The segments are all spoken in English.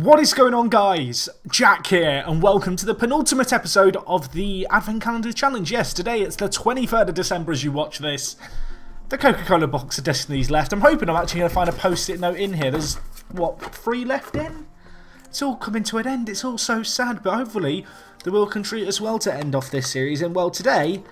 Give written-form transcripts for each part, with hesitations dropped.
What is going on, guys? Jack here, and welcome to the penultimate episode of the Advent Calendar Challenge. Yes, today it's the 23rd of December as you watch this. The Coca-Cola box of Destiny's left. I'm hoping I'm actually going to find a post-it note in here. There's, what, 3 left in? It's all coming to an end. It's all so sad, but hopefully the wheel can treat us well to end off this series. And, well, today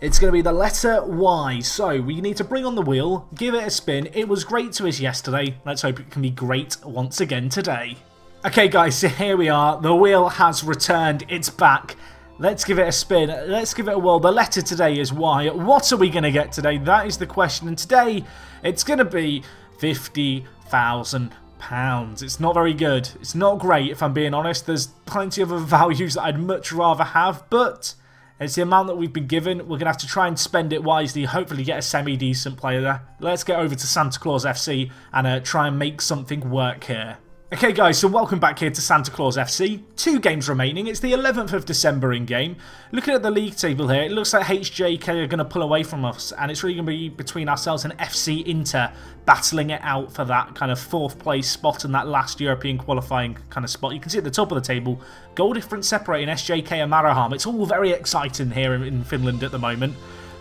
it's going to be the letter Y. So we need to bring on the wheel, give it a spin. It was great to us yesterday. Let's hope it can be great once again today. Okay guys, so here we are. The wheel has returned. It's back. Let's give it a spin. Let's give it a whirl. The letter today is Y. What are we going to get today? That is the question. And today, it's going to be £50,000. It's not very good. It's not great, if I'm being honest. There's plenty of other values that I'd much rather have, but it's the amount that we've been given. We're going to have to try and spend it wisely, hopefully get a semi-decent player there. Let's get over to Santa Claus FC and try and make something work here. Okay guys, so welcome back here to Santa Claus FC. 2 games remaining. It's the 11th of December in game. Looking at the league table here, it looks like HJK are going to pull away from us, and it's really going to be between ourselves and FC Inter battling it out for that kind of 4th place spot and that last European qualifying kind of spot. You can see at the top of the table, goal difference separating SJK and Mariehamn. It's all very exciting here in Finland at the moment.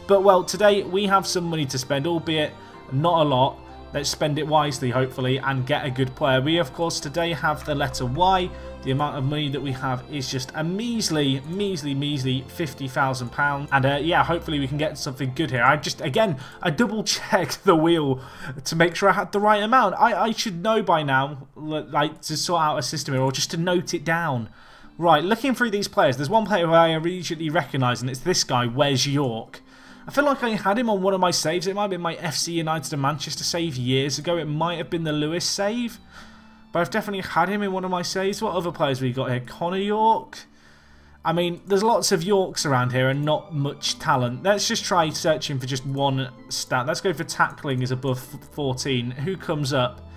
But well, today we have some money to spend, albeit not a lot. Let's spend it wisely, hopefully, and get a good player. We, of course, today have the letter Y. The amount of money that we have is just a measly £50,000. And, yeah, hopefully we can get something good here. I double-checked the wheel to make sure I had the right amount. I should know by now, like, to sort out a system here, or just to note it down. Right, looking through these players, there's one player who I immediately recognise, and it's this guy, Wes York. I feel like I had him on one of my saves. It might have been my FC United and Manchester save years ago. It might have been the Lewis save. But I've definitely had him in one of my saves. What other players we got here? Connor York. I mean, there's lots of Yorks around here and not much talent. Let's just try searching for just one stat. Let's go for tackling is above 14. Who comes up?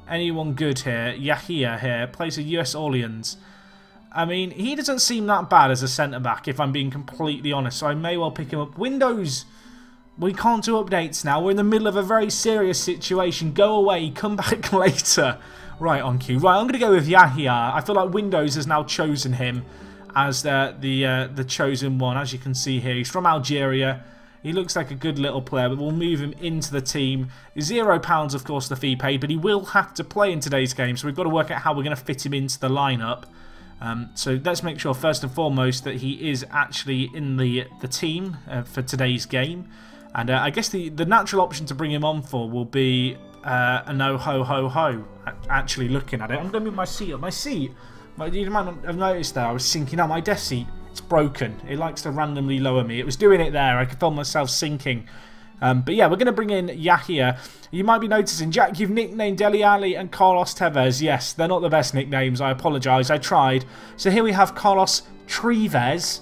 Anyone good here? Yahia here. Plays for US Orleans. I mean, he doesn't seem that bad as a centre-back, if I'm being completely honest, so I may well pick him up. Windows, we can't do updates now. We're in the middle of a very serious situation. Go away, come back later. Right, on cue. Right, I'm going to go with Yahia. I feel like Windows has now chosen him as the chosen one, as you can see here. He's from Algeria. He looks like a good little player, but we'll move him into the team. £0, of course, the fee paid, but he will have to play in today's game, so we've got to work out how we're going to fit him into the lineup. So let's make sure first and foremost that he is actually in the team for today's game. And I guess the natural option to bring him on for will be a no ho ho ho. Actually looking at it, I'm going to move my seat up. My seat, you might not have noticed there, I was sinking out. My desk seat, it's broken. It likes to randomly lower me. It was doing it there. I could feel myself sinking. But yeah, we're going to bring in Yahia. You might be noticing, Jack, you've nicknamed Dele Alli and Carlos Tevez. Yes, they're not the best nicknames. I apologise. I tried. So here we have Carlos Treves.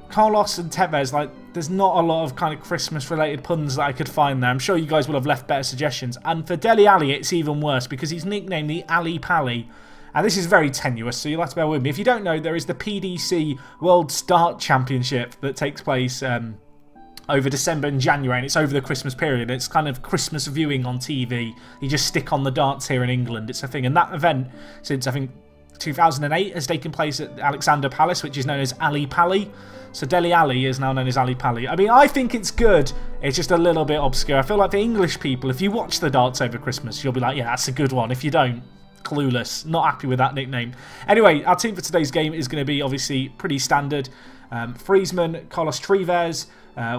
Carlos and Tevez, like, there's not a lot of kind of Christmas-related puns that I could find there. I'm sure you guys will have left better suggestions. And for Dele Alli, it's even worse because he's nicknamed the Ali Pali. And this is very tenuous, so you'll have to bear with me. If you don't know, there is the PDC World Start Championship that takes place over December and January, and it's over the Christmas period. It's kind of Christmas viewing on TV. You just stick on the darts here in England. It's a thing. And that event, since I think 2008, has taken place at Alexander Palace, which is known as Ali Pali. So Dele Alli is now known as Ali Pali. I mean, I think it's good. It's just a little bit obscure. I feel like for English people, if you watch the darts over Christmas, you'll be like, yeah, that's a good one. If you don't, clueless. Not happy with that nickname. Anyway, our team for today's game is going to be obviously pretty standard. Friesman, Carlos Treves,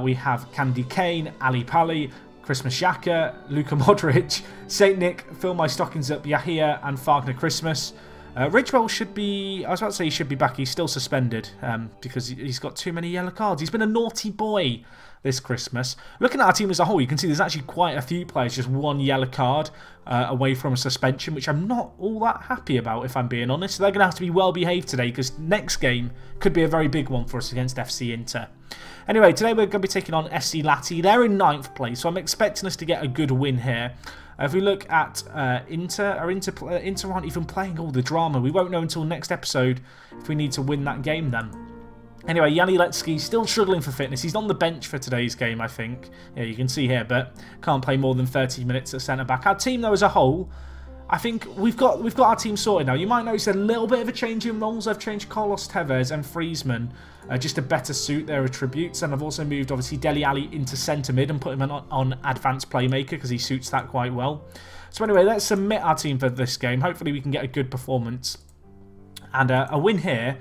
we have Candy Kane, Ali Pali, Christmas Xhaka, Luka Modric, Saint Nick, Fill My Stockings Up, Yahia, and Fagner Christmas. Ridgewell should be, I was about to say he should be back, he's still suspended because he's got too many yellow cards. He's been a naughty boy this Christmas. Looking at our team as a whole, you can see there's actually quite a few players, just 1 yellow card away from a suspension, which I'm not all that happy about, if I'm being honest. So they're going to have to be well behaved today because next game could be a very big one for us against FC Inter. Anyway, today we're going to be taking on SC Lati. They're in 9th place, so I'm expecting us to get a good win here. If we look at Inter aren't even playing all the drama. We won't know until next episode if we need to win that game then. Anyway, Janiletsky still struggling for fitness. He's on the bench for today's game, I think. Yeah, you can see here, but can't play more than 30 minutes at centre-back. Our team, though, as a whole, I think we've got our team sorted now. You might notice a little bit of a change in roles. I've changed Carlos Tevez and Friesman just to better suit their attributes, and I've also moved obviously Dele Alli into centre mid and put him on advanced playmaker because he suits that quite well. So anyway, let's submit our team for this game. Hopefully we can get a good performance, and a win here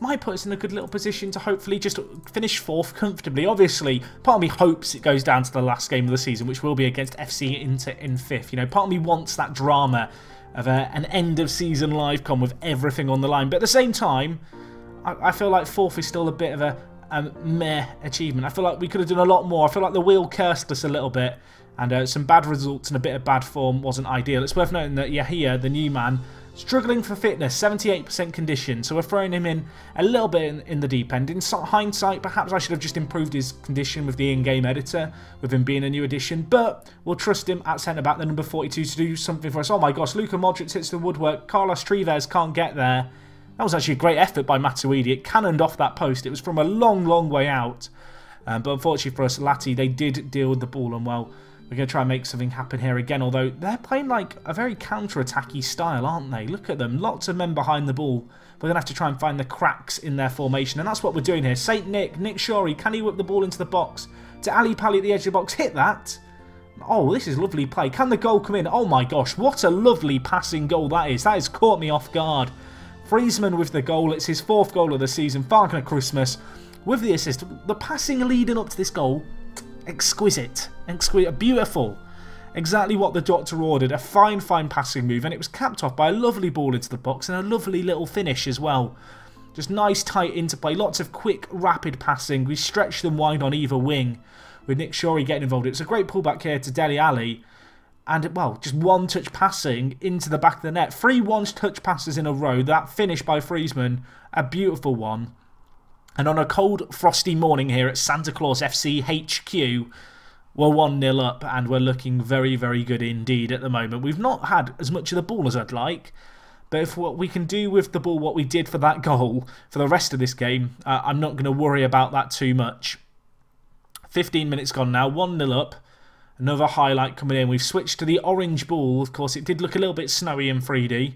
might put us in a good little position to hopefully just finish 4th comfortably. Obviously, part of me hopes it goes down to the last game of the season, which will be against FC Inter in 5th. You know, part of me wants that drama of an end-of-season live con with everything on the line. But at the same time, I feel like 4th is still a bit of a meh achievement. I feel like we could have done a lot more. I feel like the wheel cursed us a little bit, and some bad results and a bit of bad form wasn't ideal. It's worth noting that Yahia, the new man, struggling for fitness, 78% condition, so we're throwing him in a little bit in the deep end. In hindsight, perhaps I should have just improved his condition with the in-game editor, with him being a new addition, but we'll trust him at centre-back, the number 42, to do something for us. Oh my gosh, Luka Modric hits the woodwork, Carlos Tevez can't get there. That was actually a great effort by Matuidi. It cannoned off that post. It was from a long, long way out, but unfortunately for us, Lati, they did deal with the ball, and well, we're going to try and make something happen here again, although they're playing like a very counter-attacky style, aren't they? Look at them. Lots of men behind the ball. We're going to have to try and find the cracks in their formation, and that's what we're doing here. St. Nick Shorey, can he whip the ball into the box? To Ali Pali at the edge of the box. Hit that. Oh, this is lovely play. Can the goal come in? Oh my gosh, what a lovely passing goal that is. That has caught me off guard. Friesman with the goal. It's his 4th goal of the season. Wagner Christmas with the assist. The passing leading up to this goal, exquisite, beautiful, exactly what the doctor ordered. A fine passing move, and it was capped off by a lovely ball into the box and a lovely little finish as well. Just nice tight interplay, lots of quick rapid passing. We stretched them wide on either wing with Nick Shorey getting involved. It was a great pullback here to Dele Alli, and well, just one touch passing into the back of the net. 3 one-touch passes in a row. That finish by Friesman, a beautiful one. And on a cold, frosty morning here at Santa Claus FC HQ, we're 1-0 up, and we're looking very, very good indeed at the moment. We've not had as much of the ball as I'd like, but if what we can do with the ball what we did for that goal for the rest of this game, I'm not going to worry about that too much. 15 minutes gone now, 1-0 up. Another highlight coming in. We've switched to the orange ball. Of course, it did look a little bit snowy in 3D.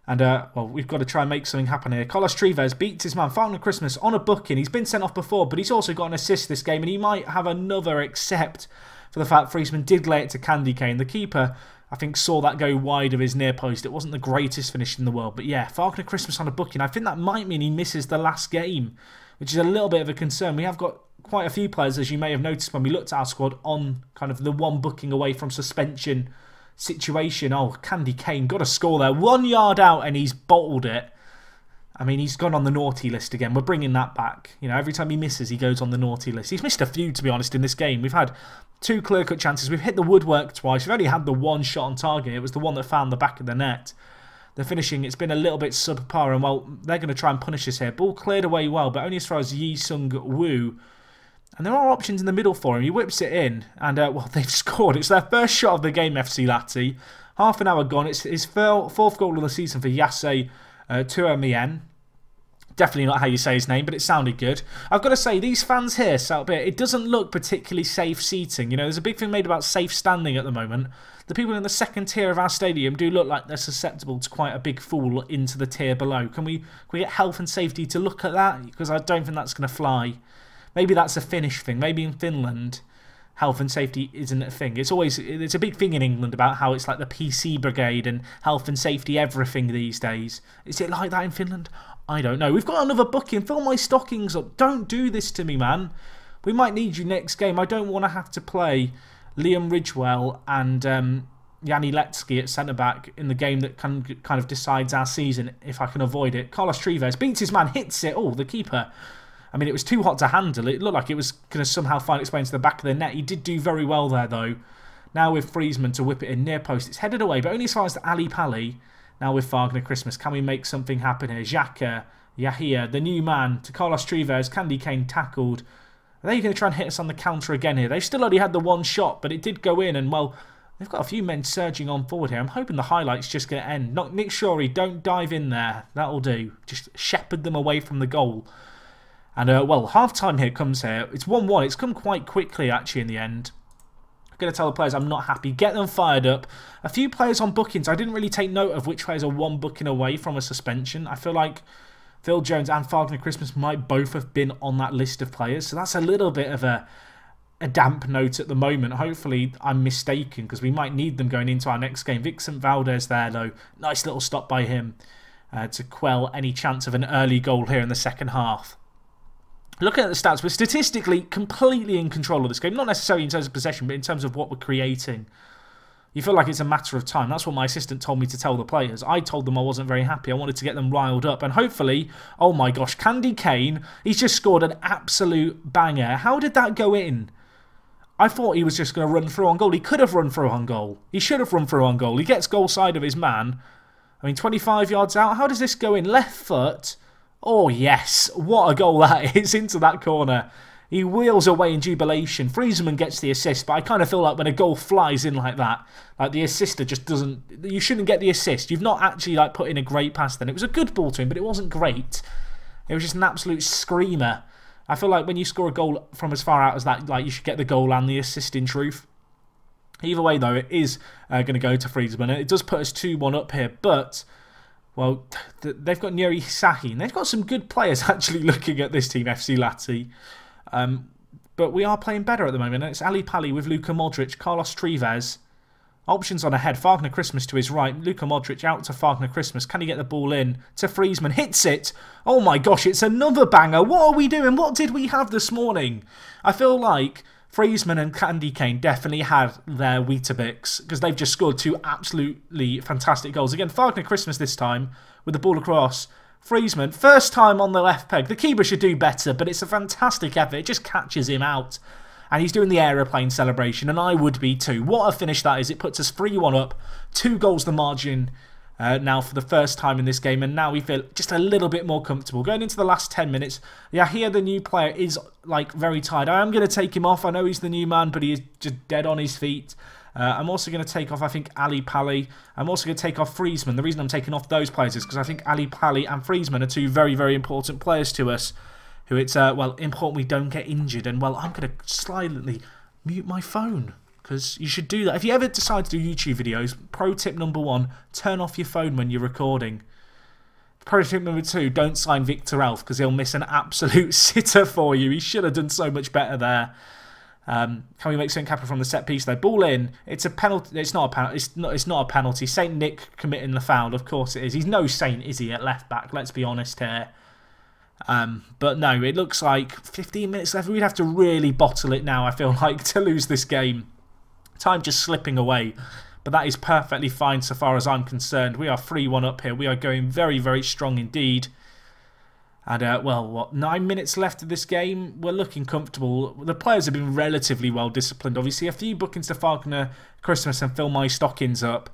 And, well, we've got to try and make something happen here. Carlos Tevez beats his man, Wagner Christmas, on a booking. He's been sent off before, but he's also got an assist this game, and he might have another, except for the fact Friesman did lay it to Candy Cane. The keeper, I think, saw that go wide of his near post. It wasn't the greatest finish in the world, but yeah, Wagner Christmas on a booking. I think that might mean he misses the last game, which is a little bit of a concern. We have got quite a few players, as you may have noticed when we looked at our squad, on kind of the one booking away from suspension situation. Oh, Candy Cane got a score there. 1 yard out and he's bottled it. I mean, he's gone on the naughty list again. We're bringing that back. You know, every time he misses, he goes on the naughty list. He's missed a few, to be honest, in this game. We've had 2 clear-cut chances. We've hit the woodwork twice. We've only had the 1 shot on target. It was the one that found the back of the net. The finishing, it's been a little bit subpar, and well, they're going to try and punish us here. Ball cleared away well, but only as far as Yi Sung Woo. And there are options in the middle for him. He whips it in, and well, they've scored. It's their first shot of the game, FC Lati. Half an hour gone. It's his 4th goal of the season for Yasse Tuamien. Definitely not how you say his name, but it sounded good. I've got to say, these fans here, it doesn't look particularly safe seating. You know, there's a big thing made about safe standing at the moment. The people in the second tier of our stadium do look like they're susceptible to quite a big fall into the tier below. Can we get health and safety to look at that? Because I don't think that's going to fly. Maybe that's a Finnish thing. Maybe in Finland, health and safety isn't a thing. It's a big thing in England about how it's like the PC brigade and health and safety everything these days. Is it like that in Finland? I don't know. We've got another booking. Fill my stockings up. Don't do this to me, man. We might need you next game. I don't want to have to play Liam Ridgewell and Yanni Letsky at centre-back in the game that kind of decides our season, if I can avoid it. Carlos Tevez beats his man, hits it. Oh, the keeper. I mean, it was too hot to handle. It looked like it was going to somehow find its way into the back of the net. He did do very well there, though. Now with Friesman to whip it in near post. It's headed away, but only as far as to Ali Pali. Now with Wagner Christmas. Can we make something happen here? Xhaka, Yahia, the new man, to Carlos Tevez. Candy Cane tackled. Are they going to try and hit us on the counter again here? They've still only had the 1 shot, but it did go in, and well, they've got a few men surging on forward here. I'm hoping the highlight's just going to end. Not Nick Shorey, don't dive in there. That'll do. Just shepherd them away from the goal. And, well, half-time here comes here. It's 1-1. It's come quite quickly, actually, in the end. I'm going to tell the players I'm not happy. Get them fired up. A few players on bookings. I didn't really take note of which players are one booking away from a suspension. I feel like Phil Jones and Fagner Christmas might both have been on that list of players. So that's a little bit of a damp note at the moment. Hopefully I'm mistaken, because we might need them going into our next game. Vicent Valdez there, though. Nice little stop by him to quell any chance of an early goal here in the second half. Looking at the stats, we're statistically completely in control of this game. Not necessarily in terms of possession, but in terms of what we're creating. You feel like it's a matter of time. That's what my assistant told me to tell the players. I told them I wasn't very happy. I wanted to get them riled up. And hopefully, oh my gosh, Candy Kane, he's just scored an absolute banger. How did that go in? I thought he was just going to run through on goal. He could have run through on goal. He should have run through on goal. He gets goal side of his man. I mean, 25 yards out. How does this go in? Left foot. Oh, yes. What a goal that is into that corner. He wheels away in jubilation. Friesman gets the assist, but I kind of feel like when a goal flies in like that, like the assister just doesn't... You shouldn't get the assist. You've not actually like put in a great pass then. It was a good ball to him, but it wasn't great. It was just an absolute screamer. I feel like when you score a goal from as far out as that, like you should get the goal and the assist in truth. Either way, though, it is going to go to Friesman. It does put us 2-1 up here, but, well, they've got Nuri Sahi, and they've got some good players actually looking at this team, FC Lati. But we are playing better at the moment. It's Ali Pali with Luka Modric, Carlos Trives. Options on ahead. Fagner Christmas to his right. Luka Modric out to Fagner Christmas. Can he get the ball in? To Friesman. Hits it. Oh my gosh, it's another banger. What are we doing? What did we have this morning? I feel like Friesman and Candy Kane definitely had their Weetabix, because they've just scored two absolutely fantastic goals. Again, Fagner Christmas this time with the ball across. Friesman, first time on the left peg. The keeper should do better, but it's a fantastic effort. It just catches him out. And he's doing the aeroplane celebration, and I would be too. What a finish that is. It puts us 3-1 up. 2 goals the margin now for the first time in this game, and now we feel just a little bit more comfortable. Going into the last 10 minutes, Yahia, the new player, is like very tired. I am going to take him off. I know he's the new man, but he is just dead on his feet. I'm also going to take off, I think, Ali Pali. I'm also going to take off Friesman. The reason I'm taking off those players is because I think Ali Pali and Friesman are two very, very important players to us, who it's, well, important we don't get injured. And, well, I'm going to silently mute my phone, because you should do that. If you ever decide to do YouTube videos, pro tip number 1, turn off your phone when you're recording. Pro tip number 2, don't sign Victor Elf, because he'll miss an absolute sitter for you. He should have done so much better there. Can we make St. Capra from the set piece though? Ball in. It's a penalty. It's not a penalty. It's not a penalty. Saint Nick committing the foul. Of course it is. He's no saint, is he, at left back? Let's be honest here. But no, it looks like 15 minutes left. We'd have to really bottle it now, I feel like, to lose this game. Time just slipping away. But that is perfectly fine so far as I'm concerned. We are 3-1 up here. We are going very, very strong indeed. And, well, what, 9 minutes left of this game? We're looking comfortable. The players have been relatively well disciplined. Obviously, a few bookings to Fagner Christmas and fill my stockings up.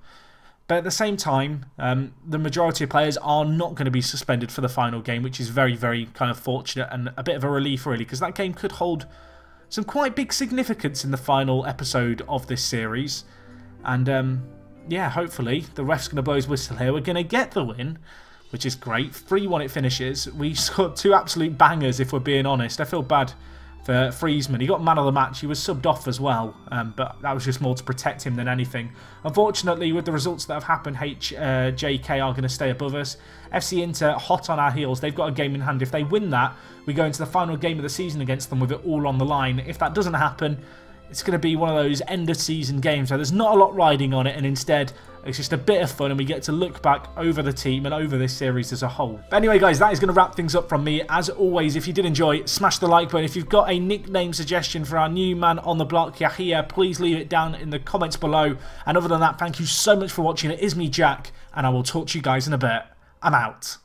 But at the same time, the majority of players are not going to be suspended for the final game, which is very, very kind of fortunate and a bit of a relief, really, because that game could hold some quite big significance in the final episode of this series. And, yeah, hopefully, the ref's going to blow his whistle here. We're going to get the win, which is great. 3-1 it finishes. We scored 2 absolute bangers, if we're being honest. I feel bad for Friesman. He got man of the match. He was subbed off as well, but that was just more to protect him than anything. Unfortunately, with the results that have happened, JK are going to stay above us. FC Inter hot on our heels. They've got a game in hand. If they win that, we go into the final game of the season against them with it all on the line. If that doesn't happen, it's going to be one of those end-of-season games where there's not a lot riding on it, and instead it's just a bit of fun and we get to look back over the team and over this series as a whole. But anyway, guys, that is going to wrap things up from me. As always, if you did enjoy, smash the like button. If you've got a nickname suggestion for our new man on the block, Yahia, please leave it down in the comments below. And other than that, thank you so much for watching. It is me, Jack, and I will talk to you guys in a bit. I'm out.